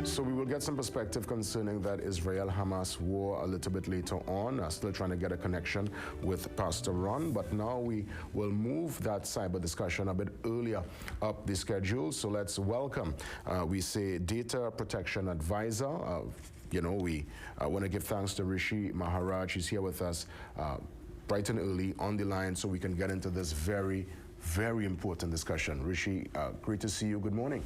So we will get some perspective concerning that Israel-Hamas war a little bit later on. Still trying to get a connection with Pastor Ron, but now we will move that cyber discussion a bit earlier up the schedule. So let's welcome, we say, Data Protection Advisor. We want to give thanks to Rishi Maharaj. He's here with us bright and early on the line so we can get into this very, very important discussion. Rishi, great to see you. Good morning.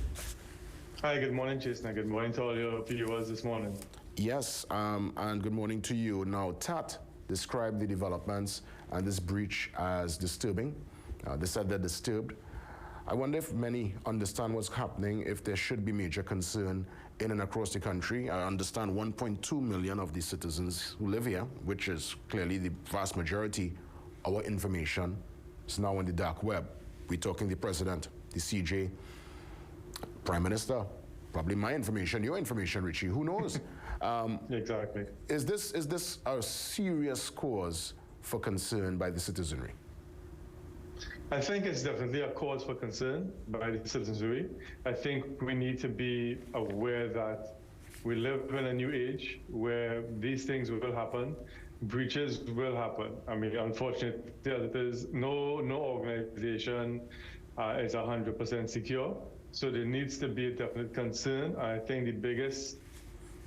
Hi, good morning, Jason. Good morning to all your viewers this morning. Yes, and good morning to you. Now, TAT described the developments and this breach as disturbing. They said they're disturbed. I wonder if many understand what's happening, if there should be major concern in and across the country. I understand 1.2 million of the citizens who live here, which is clearly the vast majority, our information is now on the dark web. We're talking the president, the CJ, Prime Minister, probably my information, your information, Richie, who knows? Exactly. Is this a serious cause for concern by the citizenry? I think it's definitely a cause for concern by the citizenry. I think we need to be aware that we live in a new age where these things will happen, breaches will happen. I mean, unfortunately, there's no organization is 100% secure. So there needs to be a definite concern. I think the biggest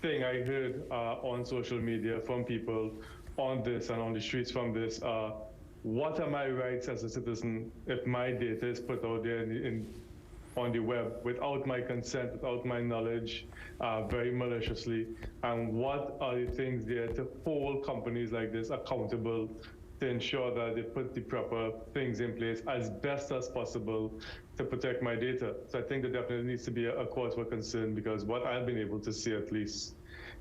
thing I heard on social media from people on this and on the streets from this are, what are my rights as a citizen if my data is put out there on the web without my consent, without my knowledge, very maliciously? And what are the things there to hold companies like this accountable to ensure that they put the proper things in place as best as possible to protect my data? So I think there definitely needs to be a cause for concern, because what I've been able to see, at least,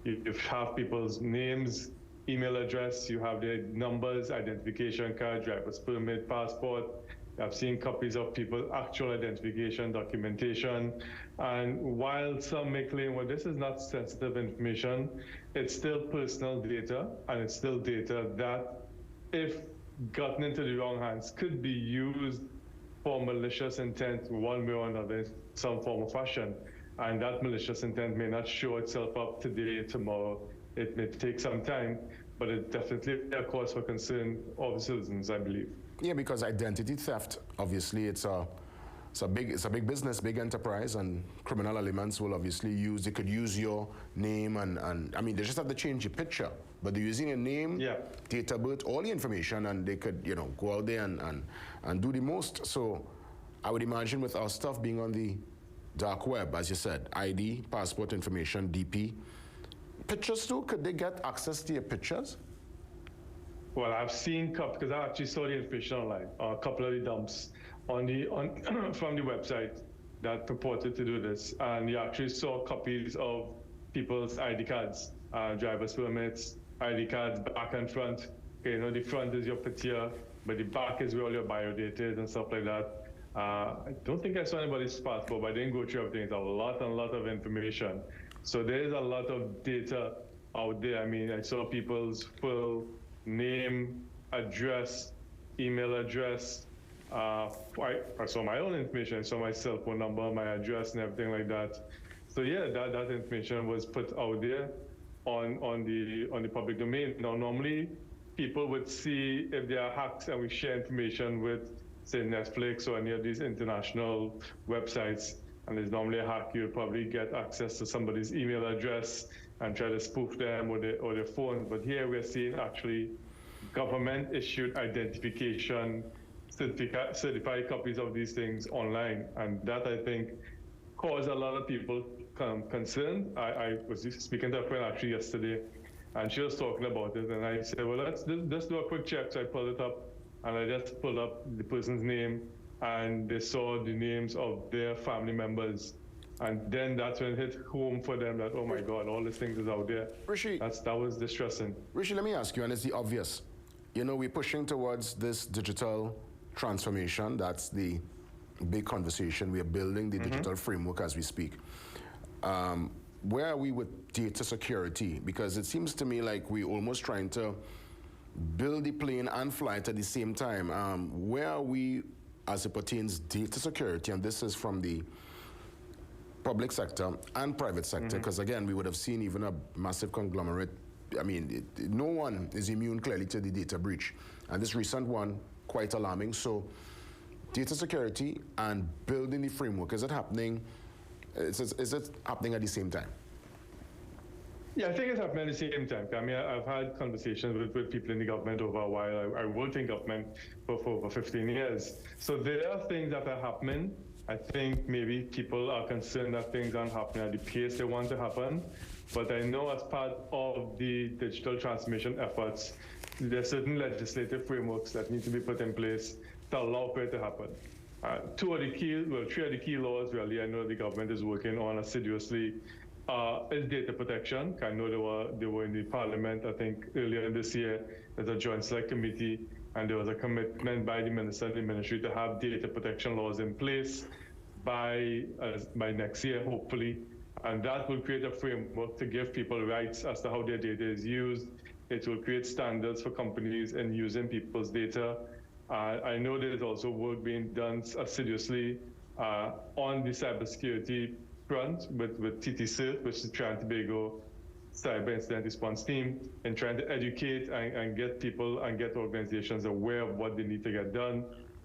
you have people's names, email address, you have their numbers, identification card, driver's permit, passport. I've seen copies of people's actual identification documentation. And while some may claim, well, this is not sensitive information, it's still personal data, and it's still data that, if gotten into the wrong hands, could be used for malicious intent one way or another in some form or fashion. And that malicious intent may not show itself up today, tomorrow. It may take some time, but it's definitely a cause for concern of citizens, I believe. Yeah, because identity theft, obviously, it's a big business, big enterprise, and criminal elements will obviously they could use your name and I mean, they just have to change your picture, but they're using your name, date of birth, all the information, and they could, go out there and do the most. So I would imagine with our stuff being on the dark web, as you said, ID, passport information, DP, pictures too, could they get access to your pictures? Well, I've seen, because I actually saw the information online, a couple of the dumps from the website that purported to do this, and you actually saw copies of people's ID cards, driver's permits, ID cards, back and front. Okay, the front is your picture, but the back is where all your bio data is and stuff like that. I don't think I saw anybody's passport, but I didn't go through everything. It's a lot of information. So there's a lot of data out there. I mean, I saw people's full name, address, email address. I saw my own information. I saw my cell phone number, my address, and everything like that. So yeah, that information was put out there on the public domain. Now, normally people would see if there are hacks, and we share information with, say, Netflix or any of these international websites, and there's normally a hack, you'll probably get access to somebody's email address and try to spoof them or their phone. But here we're seeing actually government-issued identification, certified copies of these things online. And that, I think, caused a lot of people concerned. I was speaking to a friend actually yesterday, and she was talking about it, and I said, well, let's just do a quick check. So I pulled it up, and I just pulled up the person's name, and they saw the names of their family members. And then that's when it hit home for them that, oh my God, all these things is out there. Rishi, that was distressing. Rishi, let me ask you, and it's the obvious. We're pushing towards this digital transformation. That's the big conversation. We are building the digital framework as we speak. Where are we with data security? Because it seems to me like we're almost trying to build the plane and fly it at the same time. Where are we as it pertains data security? And this is from the public sector and private sector, because again, we would have seen even a massive conglomerate. I mean, no one is immune clearly to the data breach. And this recent one, quite alarming. So data security and building the framework, is it happening? Is it happening at the same time? Yeah, I think it's happening at the same time. I mean, I've had conversations with people in the government over a while. I worked in government for over 15 years. So there are things that are happening. I think maybe people are concerned that things aren't happening at the pace they want to happen. But I know as part of the digital transformation efforts, there are certain legislative frameworks that need to be put in place to allow for it to happen. Three of the key laws really I know the government is working on assiduously is data protection. I know they were in the parliament, I think earlier this year, as a joint select committee, and there was a commitment by the minister and the ministry to have data protection laws in place by next year, hopefully. And that will create a framework to give people rights as to how their data is used. It will create standards for companies in using people's data. I know there's also work being done assiduously on the cybersecurity front with TSTT, which is Trinidad and Tobago Cyber Incident Response Team, and trying to educate and get people and get organizations aware of what they need to get done.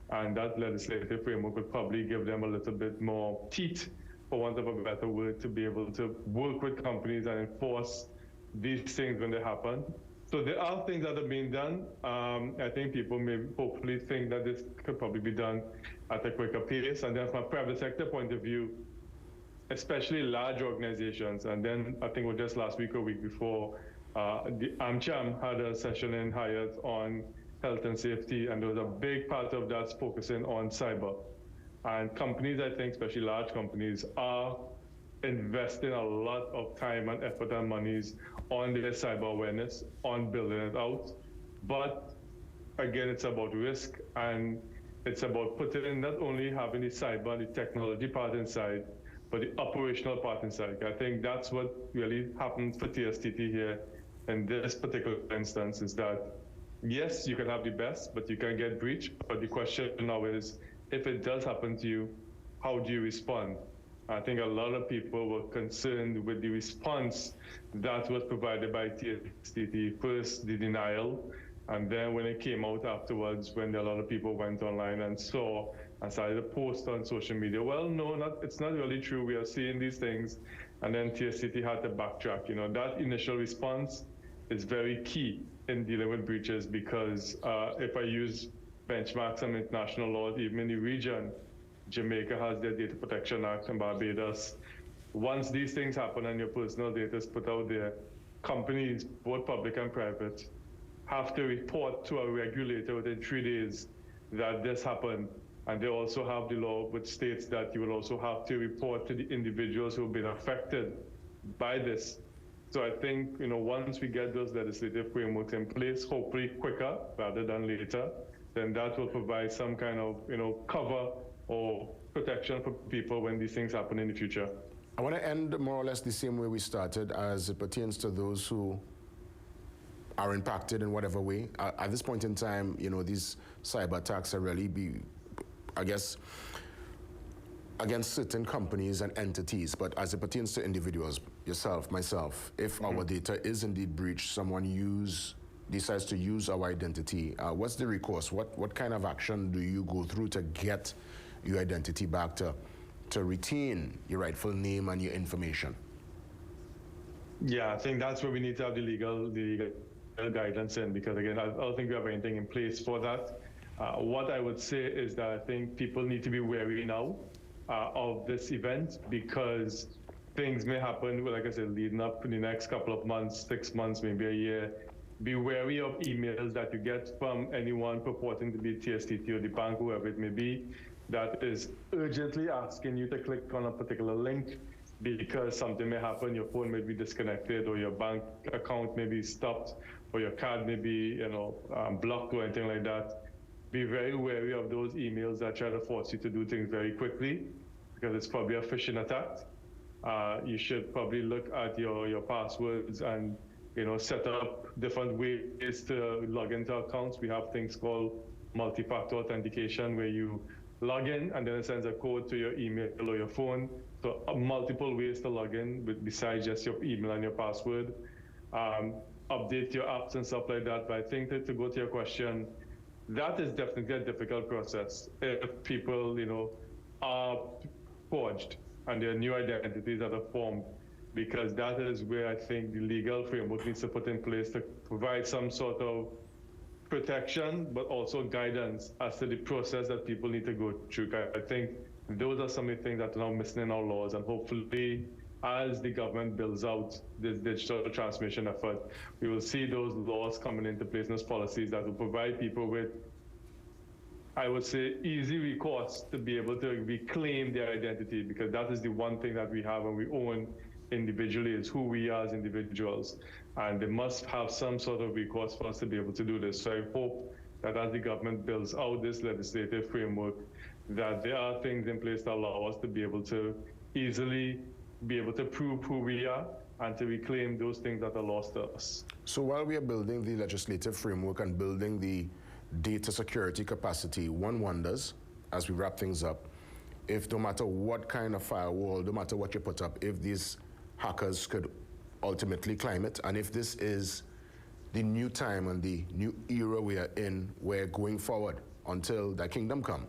And that legislative framework would probably give them a little bit more teeth, for want of a better word, to be able to work with companies and enforce these things when they happen. So there are things that are being done. I think people may hopefully think that this could probably be done at a quicker pace. And then from a private sector point of view, especially large organizations, and then I think it was just last week or week before, the AmCham had a session in Hyatt on health and safety, and there was a big part of that focusing on cyber. And companies, I think, especially large companies, are investing a lot of time and effort and monies on their cyber awareness, on building it out. But again, it's about risk, and it's about putting in not only having the cyber, the technology part inside, but the operational part inside. I think that's what really happened for TSTT here in this particular instance, is that, yes, you can have the best, but you can get breached. But the question now is, if it does happen to you, how do you respond? I think a lot of people were concerned with the response that was provided by TSTT. First, the denial, and then when it came out afterwards, when a lot of people went online and saw and started to post on social media, well, no, it's not really true. We are seeing these things. And then TSTT had to backtrack. You know, that initial response is very key in dealing with breaches, because if I use benchmarks and international laws, even in the region, Jamaica has their Data Protection Act, and Barbados. Once these things happen and your personal data is put out there, companies, both public and private, have to report to a regulator within 3 days that this happened. And they also have the law which states that you will also have to report to the individuals who have been affected by this. So I think, you know, once we get those legislative frameworks in place, hopefully quicker rather than later, then that will provide some kind of, you know, cover or protection for people when these things happen in the future. I want to end more or less the same way we started, as it pertains to those who are impacted in whatever way. At this point in time, you know, these cyber attacks are really I guess, against certain companies and entities, but as it pertains to individuals, yourself, myself, if our data is indeed breached, someone decides to use our identity, what's the recourse? What kind of action do you go through to get your identity back, to retain your rightful name and your information? Yeah, I think that's where we need to have the legal guidance in, because again, I don't think we have anything in place for that. What I would say is that I think people need to be wary now of this event, because things may happen, like I said, leading up in the next couple of months, 6 months, maybe a year. Be wary of emails that you get from anyone purporting to be TSTT or the bank, whoever it may be, that is urgently asking you to click on a particular link because something may happen, your phone may be disconnected, or your bank account may be stopped, or your card may be, you know, blocked or anything like that. Be very wary of those emails that try to force you to do things very quickly, because it's probably a phishing attack. You should probably look at your passwords and, you know, set up different ways to log into accounts. We have things called multi-factor authentication, where you log in, and then it sends a code to your email or your phone. So multiple ways to log in, besides just your email and your password. Update your apps and stuff like that. But I think that to go to your question, that is definitely a difficult process if people, are forged and there are new identities that are formed, because that is where I think the legal framework needs to put in place to provide some sort of protection, but also guidance as to the process that people need to go through. I think those are some of the things that are now missing in our laws, and hopefully, as the government builds out this digital transformation effort, we will see those laws coming into place, those policies that will provide people with, I would say, easy recourse to be able to reclaim their identity, because that is the one thing that we have and we own individually, is who we are as individuals. And they must have some sort of recourse for us to be able to do this. So I hope that as the government builds out this legislative framework, that there are things in place that allow us to be able to easily be able to prove who we are and to reclaim those things that are lost to us. So while we are building the legislative framework and building the data security capacity, one wonders, as we wrap things up, if no matter what kind of firewall, no matter what you put up, if these hackers could ultimately climb it, and if this is the new time and the new era we are in, where going forward until the kingdom come,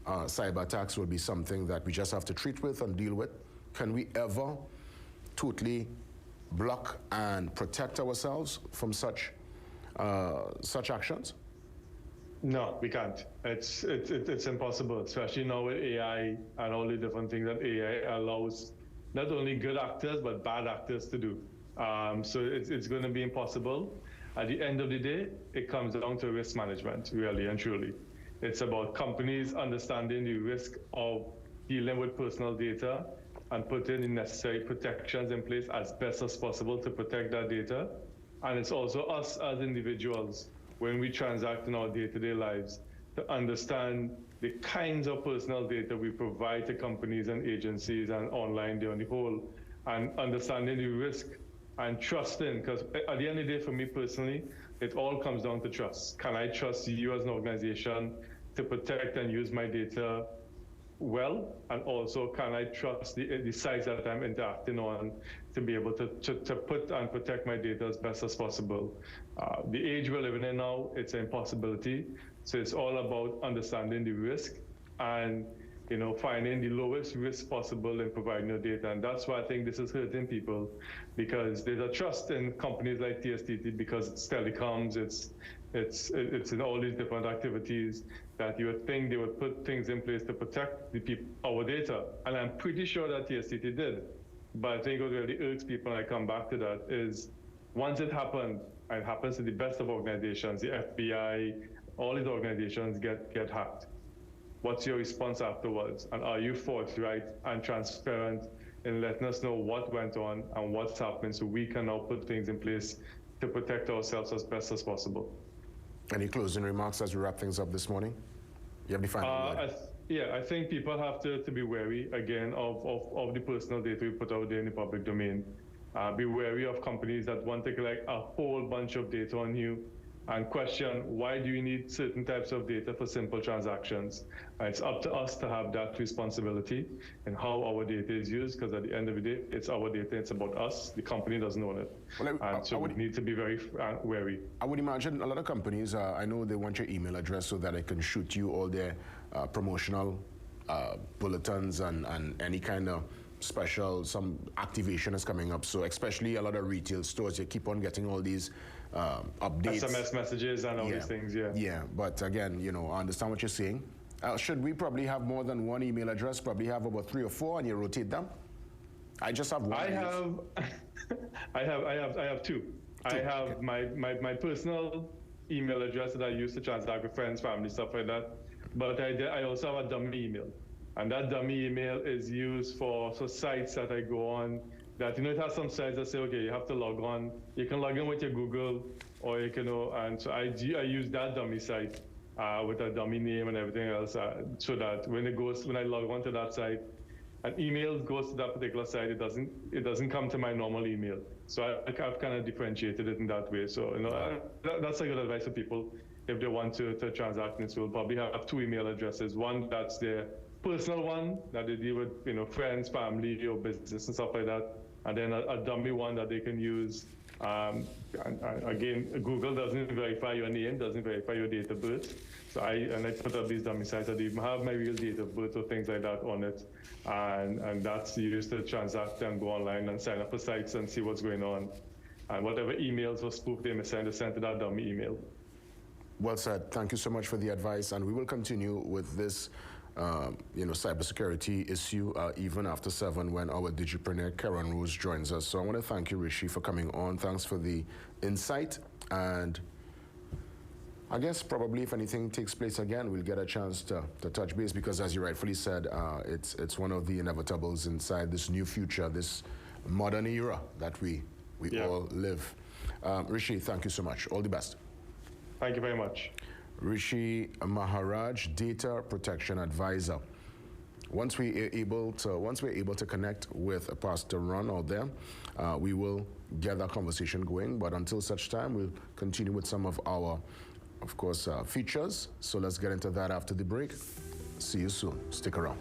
cyber attacks will be something that we just have to treat with and deal with. Can we ever totally block and protect ourselves from such actions? No, we can't. It's impossible, especially now with AI and all the different things that AI allows not only good actors but bad actors to do. So it's going to be impossible. At the end of the day, it comes down to risk management, really and truly. It's about companies understanding the risk of dealing with personal data and putting the necessary protections in place as best as possible to protect that data. And it's also us as individuals, when we transact in our day-to-day lives, to understand the kinds of personal data we provide to companies and agencies and online on the whole, and understanding the risk and trusting, because at the end of the day, for me personally, it all comes down to trust. Can I trust you as an organization to protect and use my data well? And also, can I trust the sites that I'm interacting on to be able to put and protect my data as best as possible? The age we're living in now, it's an impossibility. So it's all about understanding the risk and finding the lowest risk possible in providing your data. And that's why I think this is hurting people, because there's a trust in companies like TSTT, because it's telecoms, it's in all these different activities, that you would think they would put things in place to protect our data. And I'm pretty sure that TSTT did. But I think what really irks people, and I come back to that, is once it happened, and it happens to the best of organizations, the FBI, all these organizations get hacked. What's your response afterwards? And are you forthright and transparent in letting us know what went on and what's happening, so we can now put things in place to protect ourselves as best as possible? Any closing remarks as we wrap things up this morning? You have the final word. I think people have to be wary, again, of the personal data we put out there in the public domain. Be wary of companies that want to collect a whole bunch of data on you, and question, why do you need certain types of data for simple transactions? It's up to us to have that responsibility in how our data is used, because at the end of the day, it's our data, it's about us. The company doesn't own it. Well, so we need to be very wary. I would imagine a lot of companies, I know they want your email address so that they can shoot you all their promotional bulletins and any kind of special, some activation is coming up. So especially a lot of retail stores, you keep on getting all these updates. SMS messages and all these things, Yeah, but again, I understand what you're saying. Should we probably have more than one email address? Probably have about 3 or 4, and you rotate them? I just have one. I have two. I have my personal email address that I use to transact with friends, family, stuff like that. But I also have a dummy email. And that dummy email is used for sites that I go on, that, it has some sites that say, okay, you have to log on. You can log in with your Google, or you can, and so I use that dummy site with a dummy name and everything else, so that when I log on to that site, an email goes to that particular site, it doesn't come to my normal email. So I've kind of differentiated it in that way. So, that's a good advice for people. if they want to transact in this, will probably have two email addresses. One that's their personal one that they deal with, friends, family, or business and stuff like that, and then a dummy one that they can use. And again, Google doesn't verify your name, doesn't verify your date of birth. So I put up these dummy sites that even have my real date of birth or things like that on it. And that's used to transact and go online and sign up for sites and see what's going on. And whatever emails or spoof they may send is sent to that dummy email. Well said. Thank you so much for the advice. And we will continue with this cybersecurity issue even after 7 when our digipreneur Karen Rose joins us. So I want to thank you, Rishi, for coming on. Thanks for the insight. And I guess probably if anything takes place again, we'll get a chance to touch base because, as you rightfully said, it's one of the inevitables inside this new future, this modern era that we all live. Rishi, thank you so much. All the best. Thank you very much. Rishi Maharaj, Data Protection Advisor. Once we're able to connect with Pastor Ron out there, we will get that conversation going. But until such time, we'll continue with some of our, of course, features. So let's get into that after the break. See you soon. Stick around.